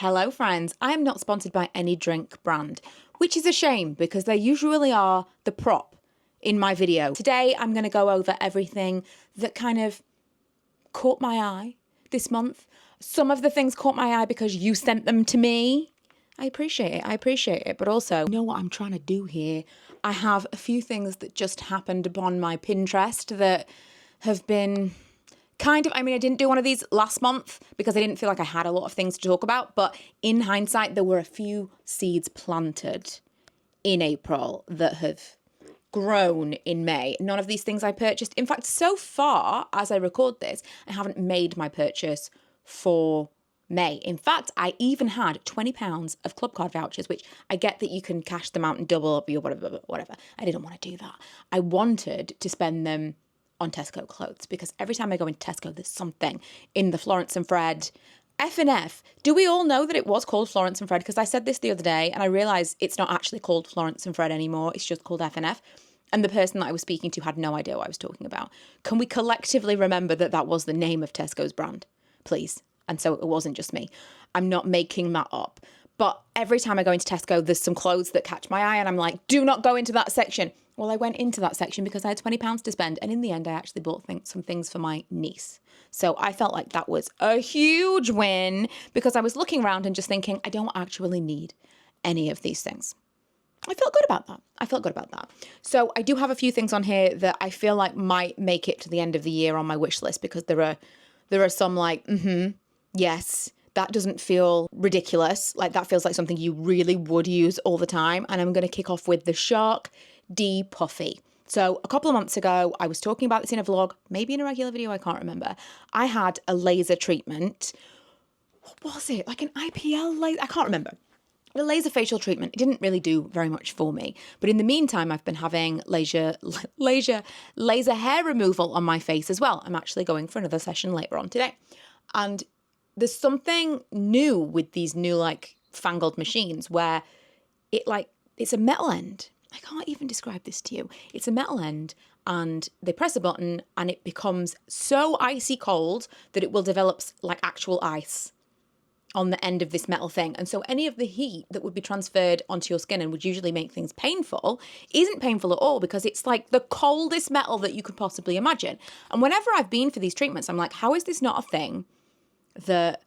Hello friends, I am not sponsored by any drink brand, which is a shame because they usually are the prop in my video. Today I'm going to go over everything that kind of caught my eye this month. Some of the things caught my eye because you sent them to me. I appreciate it, but also, you know what I'm trying to do here? I have a few things that just happened upon my Pinterest that have been I didn't do one of these last month because I didn't feel like I had a lot of things to talk about, but in hindsight, there were a few seeds planted in April that have grown in May. None of these things I purchased. In fact, so far as I record this, I haven't made my purchase for May. In fact, I even had £20 of club card vouchers, which I get that you can cash them out and double up your whatever. I didn't want to do that. I wanted to spend them on Tesco clothes because every time I go into Tesco, there's something in the Florence and Fred F&F. Do we all know that it was called Florence and Fred? Because I said this the other day and I realised it's not actually called Florence and Fred anymore. It's just called F&F. And the person that I was speaking to had no idea what I was talking about. Can we collectively remember that that was the name of Tesco's brand, please? And so it wasn't just me. I'm not making that up. But every time I go into Tesco, there's some clothes that catch my eye and I'm like, do not go into that section. Well, I went into that section because I had £20 to spend. And in the end, I actually bought some things for my niece. So I felt like that was a huge win because I was looking around and just thinking, I don't actually need any of these things. I felt good about that. So I do have a few things on here that I feel like might make it to the end of the year on my wish list because there are some like, yes, that doesn't feel ridiculous. Like that feels like something you really would use all the time. And I'm going to kick off with the Shark Depufi. So a couple of months ago, I was talking about this in a vlog, maybe in a regular video, I can't remember. I had a laser treatment. What was it? Like an IPL laser? I can't remember. The laser facial treatment, it didn't really do very much for me. But in the meantime, I've been having laser hair removal on my face as well. I'm actually going for another session later on today. And there's something new with these new like fangled machines where it's a metal end. I can't even describe this to you. It's a metal end and they press a button and it becomes so icy cold that it will develop like actual ice on the end of this metal thing. And so any of the heat that would be transferred onto your skin and would usually make things painful isn't painful at all because it's like the coldest metal that you could possibly imagine. And whenever I've been for these treatments, I'm like, how is this not a thing that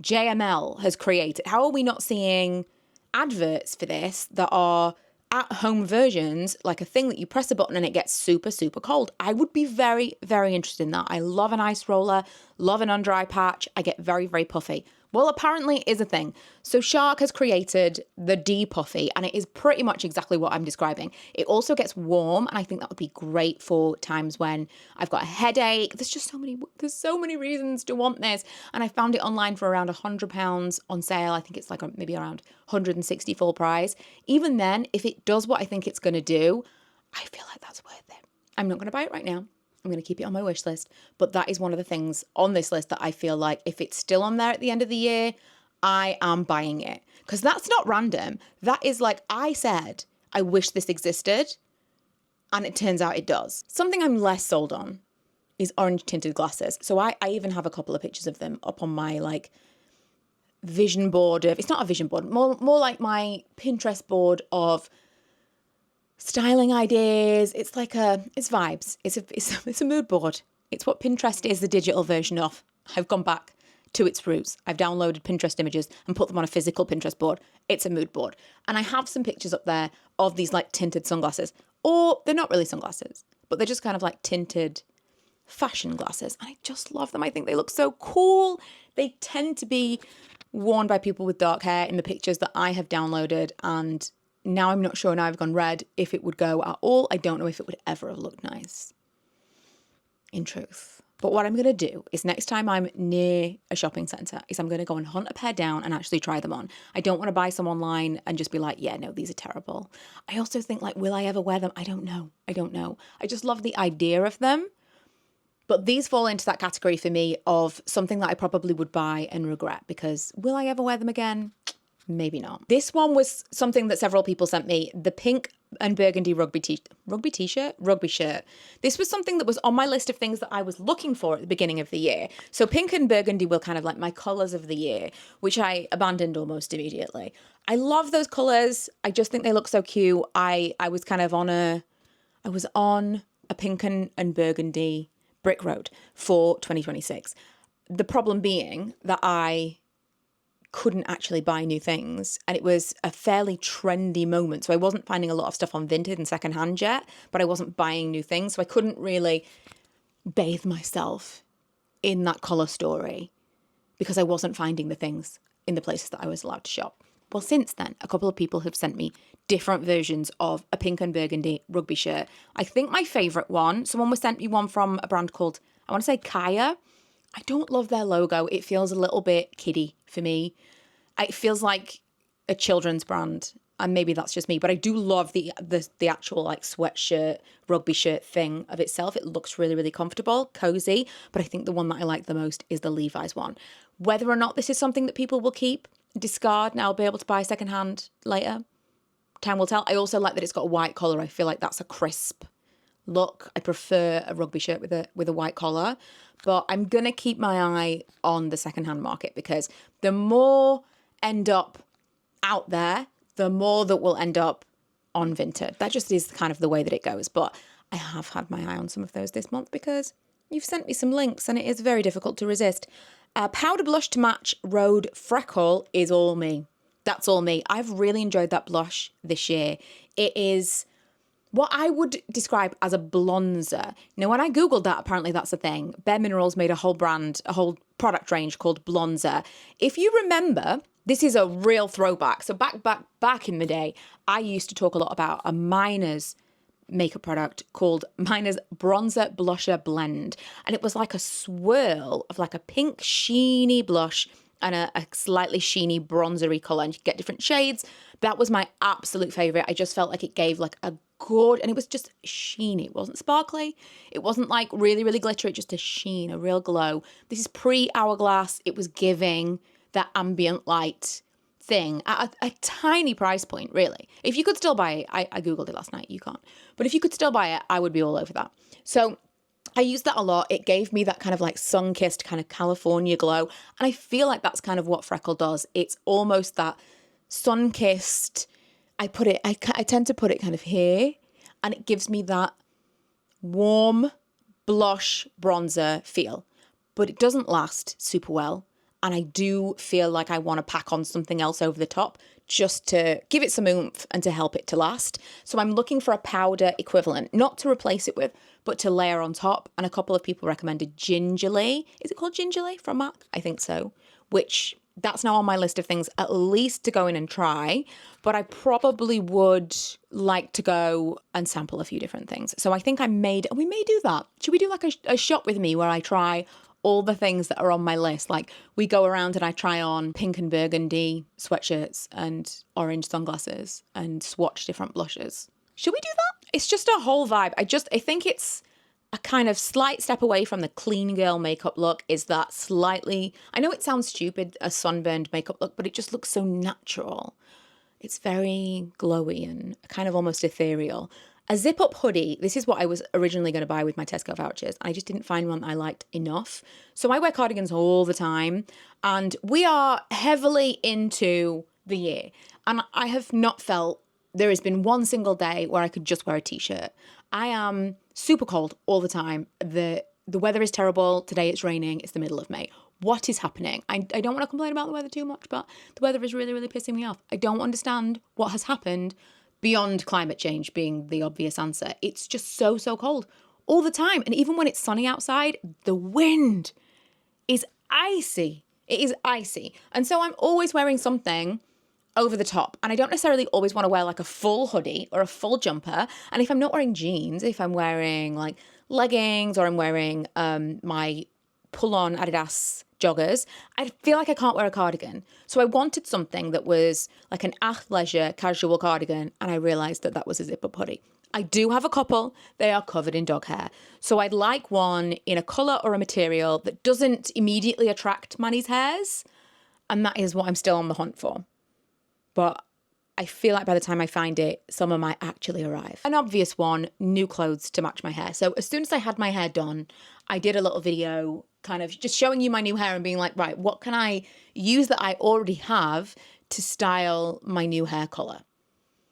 JML has created? How are we not seeing adverts for this that are at-home versions, like a thing that you press a button and it gets super, super cold? I would be very, very interested in that. I love an ice roller, love an under eye patch. I get very, very puffy. Well, apparently it is a thing. So Shark has created the Depufi and it is pretty much exactly what I'm describing. It also gets warm and I think that would be great for times when I've got a headache. There's so many reasons to want this. And I found it online for around £100 on sale. I think it's like maybe around 160 full price. Even then, if it does what I think it's going to do, I feel like that's worth it. I'm not going to buy it right now. I'm going to keep it on my wish list, but that is one of the things on this list that I feel like if it's still on there at the end of the year, I am buying it. Because that's not random. That is like I said, I wish this existed, and it turns out it does. Something I'm less sold on is orange tinted glasses. So I even have a couple of pictures of them up on my like vision board of, it's not a vision board, more like my Pinterest board of styling ideas. It's vibes. It's a mood board. It's what Pinterest is the digital version of. I've gone back to its roots. I've downloaded Pinterest images and put them on a physical Pinterest board. It's a mood board. And I have some pictures up there of these like tinted sunglasses. Or they're not really sunglasses, but they're just kind of like tinted fashion glasses. And I just love them. I think they look so cool. They tend to be worn by people with dark hair in the pictures that I have downloaded, and now I'm not sure, now I've gone red, if it would go at all. I don't know if it would ever have looked nice, in truth. But what I'm going to do is next time I'm near a shopping centre is I'm going to go and hunt a pair down and actually try them on. I don't want to buy some online and just be like, yeah, no, these are terrible. I also think like, will I ever wear them? I don't know. I just love the idea of them. But these fall into that category for me of something that I probably would buy and regret because will I ever wear them again? Maybe not. This one was something that several people sent me, the pink and burgundy rugby shirt. This was something that was on my list of things that I was looking for at the beginning of the year. So pink and burgundy were kind of like my colors of the year, which I abandoned almost immediately. I love those colors. I just think they look so cute. I was kind of on a pink and burgundy brick road for 2026. The problem being that I couldn't actually buy new things, and it was a fairly trendy moment, so I wasn't finding a lot of stuff on Vinted and secondhand yet, but I wasn't buying new things, so I couldn't really bathe myself in that colour story because I wasn't finding the things in the places that I was allowed to shop. Well, since then, a couple of people have sent me different versions of a pink and burgundy rugby shirt. I think my favourite one, someone was sent me one from a brand called, I want to say Kaya. I don't love their logo. It feels a little bit kiddie for me. It feels like a children's brand, and maybe that's just me, but I do love the actual like sweatshirt, rugby shirt thing of itself. It looks really, really comfortable, cozy, but I think the one that I like the most is the Levi's one. Whether or not this is something that people will keep, discard, and I'll be able to buy secondhand later, time will tell. I also like that it's got a white collar. I feel like that's a crisp look. I prefer a rugby shirt with a white collar, but I'm gonna keep my eye on the secondhand market because the more end up out there, the more that will end up on Vinted. That just is kind of the way that it goes. But I have had my eye on some of those this month because you've sent me some links and it is very difficult to resist. Powder blush to match Rhode Freckle is all me. That's all me. I've really enjoyed that blush this year. It is what I would describe as a blonzer. Now, when I Googled that, apparently that's a thing. Bare Minerals made a whole product range called Blonzer. If you remember, this is a real throwback. So back in the day, I used to talk a lot about a Miner's makeup product called Miner's Bronzer Blusher Blend. And it was like a swirl of like a pink sheeny blush and a slightly sheeny bronzery colour, and you get different shades. That was my absolute favourite. I just felt like it gave like a good, and it was just sheeny. It wasn't sparkly. It wasn't like really, really glittery. Just a sheen, a real glow. This is pre-Hourglass. It was giving that ambient light thing at a tiny price point, really. If you could still buy it, I Googled it last night. You can't. But if you could still buy it, I would be all over that. So I used that a lot. It gave me that kind of like sun-kissed kind of California glow. And I feel like that's kind of what Freckle does. It's almost that sun-kissed, I tend to put it kind of here, and it gives me that warm blush bronzer feel. But it doesn't last super well. And I do feel like I want to pack on something else over the top just to give it some oomph and to help it to last. So I'm looking for a powder equivalent, not to replace it with, but to layer on top. And a couple of people recommended Gingerly. Is it called Gingerly from MAC? I think so. Which, that's now on my list of things at least to go in and try. But I probably would like to go and sample a few different things. So I think we may do that. Should we do like a shop with me where I try all the things that are on my list? Like we go around and I try on pink and burgundy sweatshirts and orange sunglasses and swatch different blushes. Should we do that? It's just a whole vibe. I think it's a kind of slight step away from the clean girl makeup look. Is that slightly, I know it sounds stupid, a sunburned makeup look, but it just looks so natural. It's very glowy and kind of almost ethereal. A zip-up hoodie, this is what I was originally going to buy with my Tesco vouchers. I just didn't find one that I liked enough. So I wear cardigans all the time, and we are heavily into the year. And I have not felt there has been one single day where I could just wear a t-shirt. I am super cold all the time. The weather is terrible. Today it's raining. It's the middle of May. What is happening? I don't want to complain about the weather too much, but the weather is really, really pissing me off. I don't understand what has happened beyond climate change being the obvious answer. It's just so cold all the time. And even when it's sunny outside, the wind is icy. It is icy. And so I'm always wearing something over the top. And I don't necessarily always want to wear like a full hoodie or a full jumper. And if I'm not wearing jeans, if I'm wearing like leggings or I'm wearing my pull-on Adidas joggers, I feel like I can't wear a cardigan. So I wanted something that was like an athleisure casual cardigan, and I realised that was a zip-up hoodie. I do have a couple. They are covered in dog hair. So I'd like one in a colour or a material that doesn't immediately attract Manny's hairs, and that is what I'm still on the hunt for. but I feel like by the time I find it, summer might actually arrive. An obvious one, new clothes to match my hair. So as soon as I had my hair done, I did a little video kind of just showing you my new hair and being like, right, what can I use that I already have to style my new hair color?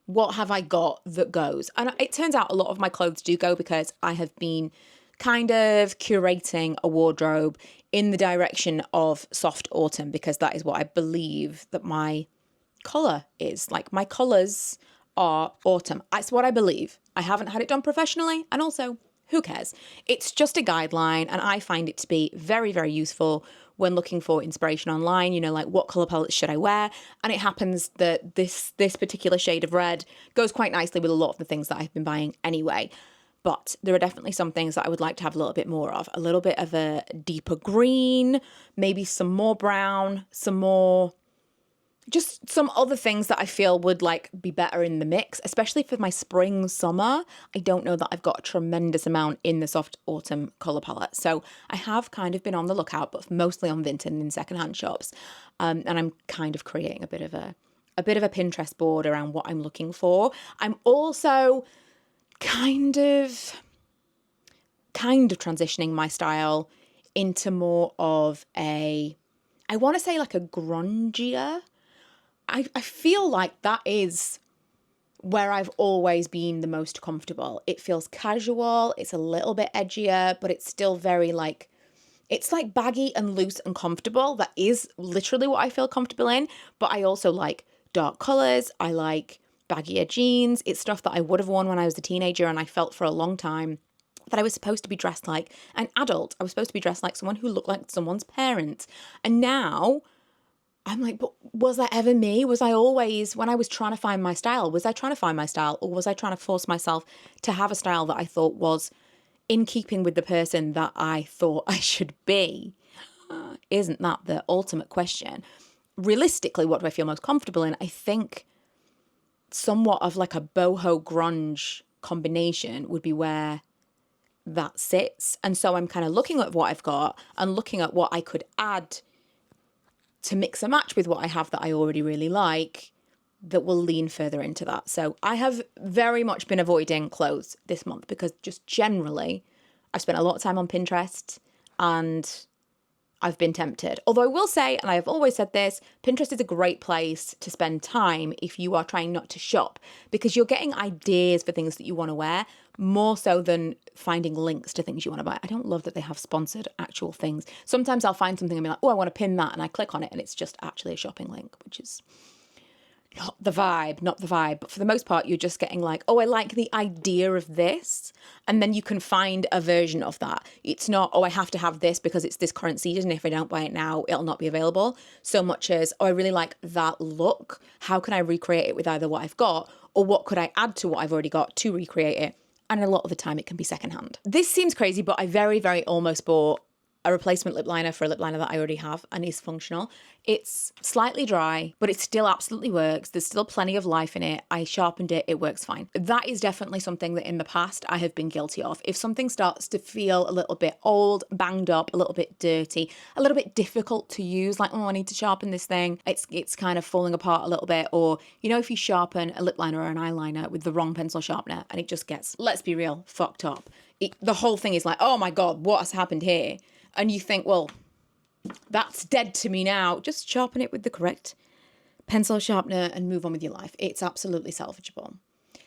What have I got that goes? And it turns out a lot of my clothes do go because I have been kind of curating a wardrobe in the direction of soft autumn, because that is what I believe that my color is. Like, my colors are autumn. That's what I believe. I haven't had it done professionally, and also, who cares? It's just a guideline, and I find it to be very, very useful when looking for inspiration online, you know, like what color palettes should I wear? And it happens that this particular shade of red goes quite nicely with a lot of the things that I've been buying anyway. But there are definitely some things that I would like to have a little bit more of. A little bit of a deeper green, maybe some more brown, some more, just some other things that I feel would like be better in the mix, especially for my spring, summer. I don't know that I've got a tremendous amount in the soft autumn color palette. So I have kind of been on the lookout, but mostly on Vinted and in secondhand shops. And I'm kind of creating a bit of a Pinterest board around what I'm looking for. I'm also kind of transitioning my style into more of a, I want to say like a grungier. I feel like that is where I've always been the most comfortable. It feels casual, it's a little bit edgier, but it's still very like, it's like baggy and loose and comfortable. That is literally what I feel comfortable in, but I also like dark colors. I like baggier jeans. It's stuff that I would have worn when I was a teenager, and I felt for a long time that I was supposed to be dressed like an adult. I was supposed to be dressed like someone who looked like someone's parent. And now I'm like, but was that ever me? Was I always, when I was trying to find my style, was I trying to find my style, or was I trying to force myself to have a style that I thought was in keeping with the person that I thought I should be? Isn't that the ultimate question? Realistically, what do I feel most comfortable in? I think somewhat of like a boho grunge combination would be where that sits. And so I'm kind of looking at what I've got and looking at what I could add to mix and match with what I have that I already really like that will lean further into that. So I have very much been avoiding clothes this month because just generally I've spent a lot of time on Pinterest and I've been tempted. Although I will say, and I have always said this, Pinterest is a great place to spend time if you are trying not to shop, because you're getting ideas for things that you want to wear more so than finding links to things you want to buy. I don't love that they have sponsored actual things. Sometimes I'll find something and be like, oh, I want to pin that, and I click on it and it's just actually a shopping link, which is not the vibe. But for the most part, you're just getting like, oh, I like the idea of this. And then you can find a version of that. It's not, oh, I have to have this because it's this current season. If I don't buy it now, it'll not be available. So much as, oh, I really like that look. How can I recreate it with either what I've got, or what could I add to what I've already got to recreate it? And a lot of the time it can be secondhand. This seems crazy, but I very, very almost bought a replacement lip liner for a lip liner that I already have and is functional. It's slightly dry, but it still absolutely works. There's still plenty of life in it. I sharpened it. It works fine. That is definitely something that in the past I have been guilty of. If something starts to feel a little bit old, banged up, a little bit dirty, a little bit difficult to use, like, oh, I need to sharpen this thing. It's kind of falling apart a little bit. Or, you know, if you sharpen a lip liner or an eyeliner with the wrong pencil sharpener and it just gets, let's be real, fucked up. The whole thing is like, oh my God, what has happened here? And you think, well, that's dead to me now. Just sharpen it with the correct pencil sharpener and move on with your life. It's absolutely salvageable.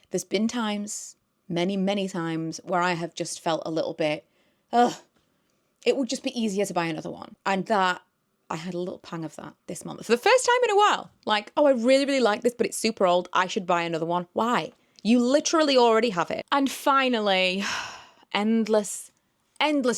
There's been times, many, many times, where I have just felt a little bit, it would just be easier to buy another one. And that, I had a little pang of that this month. For the first time in a while. Like, oh, I really, really like this, but it's super old. I should buy another one. Why? You literally already have it. And finally, endless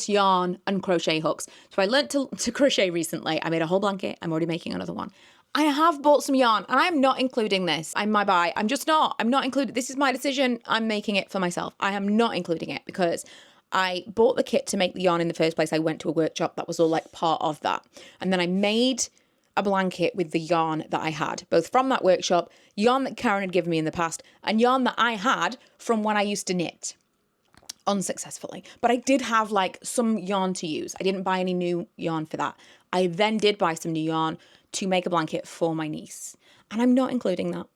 yarn and crochet hooks. So I learned to crochet recently. I made a whole blanket. I'm already making another one. I have bought some yarn and I'm not including this. I'm not including, this is my decision. I'm making it for myself. I am not including it because I bought the kit to make the yarn in the first place. I went to a workshop that was all like part of that. And then I made a blanket with the yarn that I had, both from that workshop, yarn that Karen had given me in the past, and yarn that I had from when I used to knit. Unsuccessfully. But I did have like some yarn to use. I didn't buy any new yarn for that. I then did buy some new yarn to make a blanket for my niece. And I'm not including that.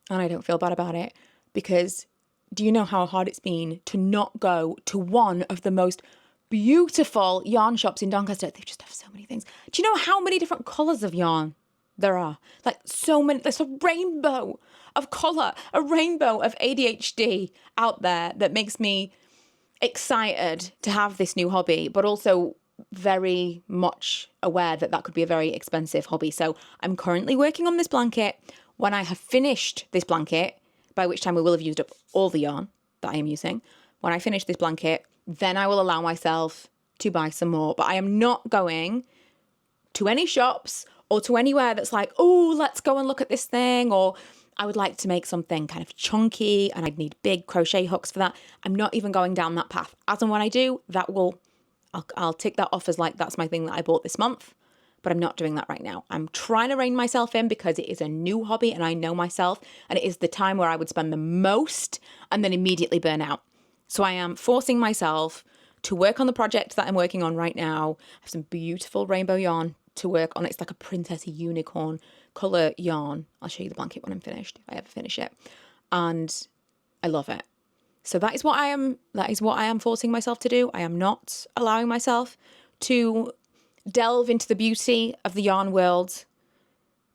And I don't feel bad about it, because do you know how hard it's been to not go to one of the most beautiful yarn shops in Doncaster? They just have so many things. Do you know how many different colours of yarn there are? Like, so many. There's a rainbow of colour, a rainbow of ADHD out there that makes me excited to have this new hobby, but also very much aware that that could be a very expensive hobby. So I'm currently working on this blanket. When I have finished this blanket, by which time we will have used up all the yarn that I am using, when I finish this blanket, then I will allow myself to buy some more. But I am not going to any shops or to anywhere that's like, oh, let's go and look at this thing, or I would like to make something kind of chunky and I'd need big crochet hooks for that. I'm not even going down that path. As and when I do, I'll tick that off as like, that's my thing that I bought this month. But I'm not doing that right now. I'm trying to rein myself in because it is a new hobby and I know myself, and it is the time where I would spend the most and then immediately burn out. So I am forcing myself to work on the project that I'm working on right now. I have some beautiful rainbow yarn to work on. It's like a princessy unicorn colour yarn. I'll show you the blanket when I'm finished, if I ever finish it. And I love it. So that is what I am forcing myself to do. I am not allowing myself to delve into the beauty of the yarn world,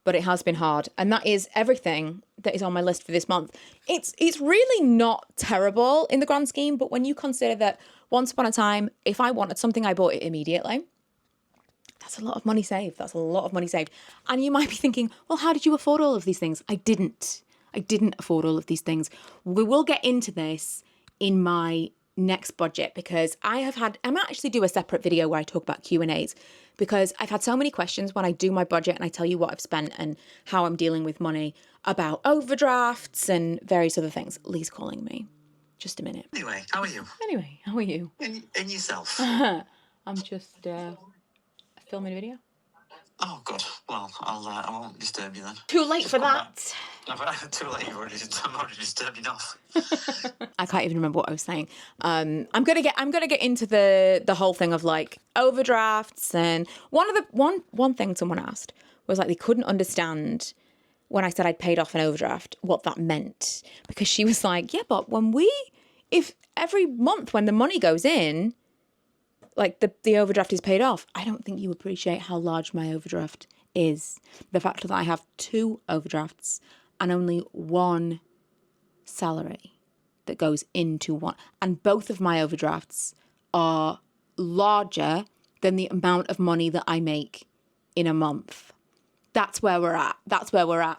but it has been hard. And that is everything that is on my list for this month. It's really not terrible in the grand scheme, but when you consider that once upon a time, if I wanted something, I bought it immediately. That's a lot of money saved. That's a lot of money saved. And you might be thinking, well, how did you afford all of these things? I didn't afford all of these things. We will get into this in my next budget, because I might actually do a separate video where I talk about Q&As, because I've had so many questions when I do my budget and I tell you what I've spent and how I'm dealing with money, about overdrafts and various other things. Lee's calling me. Just a minute. Anyway, how are you? And yourself? I'm just filming a video. Oh, God. Well, I won't disturb you then. Too late for that. Too late. I'm already disturbed enough. I can't even remember what I was saying. I'm gonna get into the whole thing of like overdrafts, and one thing someone asked was like they couldn't understand when I said I'd paid off an overdraft what that meant, because she was like, yeah, but if every month when the money goes in, like the overdraft is paid off, I don't think you appreciate how large my overdraft is. The fact that I have 2 overdrafts and only 1 salary that goes into one, and both of my overdrafts are larger than the amount of money that I make in a month. That's where we're at.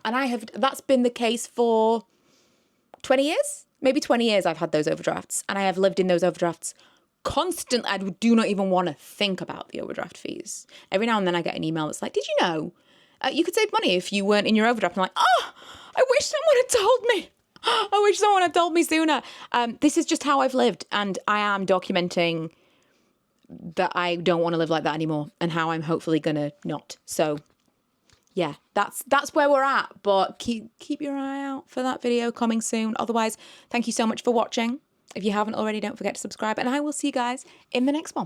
And that's been the case for 20 years, maybe 20 years I've had those overdrafts, and I have lived in those overdrafts constantly. I do not even want to think about the overdraft fees. Every now and then I get an email that's like, did you know you could save money if you weren't in your overdraft? I'm like, oh, I wish someone had told me. I wish someone had told me sooner. This is just how I've lived, and I am documenting that I don't want to live like that anymore, and how I'm hopefully gonna not. So yeah, that's where we're at, but keep your eye out for that video coming soon. Otherwise, thank you so much for watching. If you haven't already, don't forget to subscribe, and I will see you guys in the next one.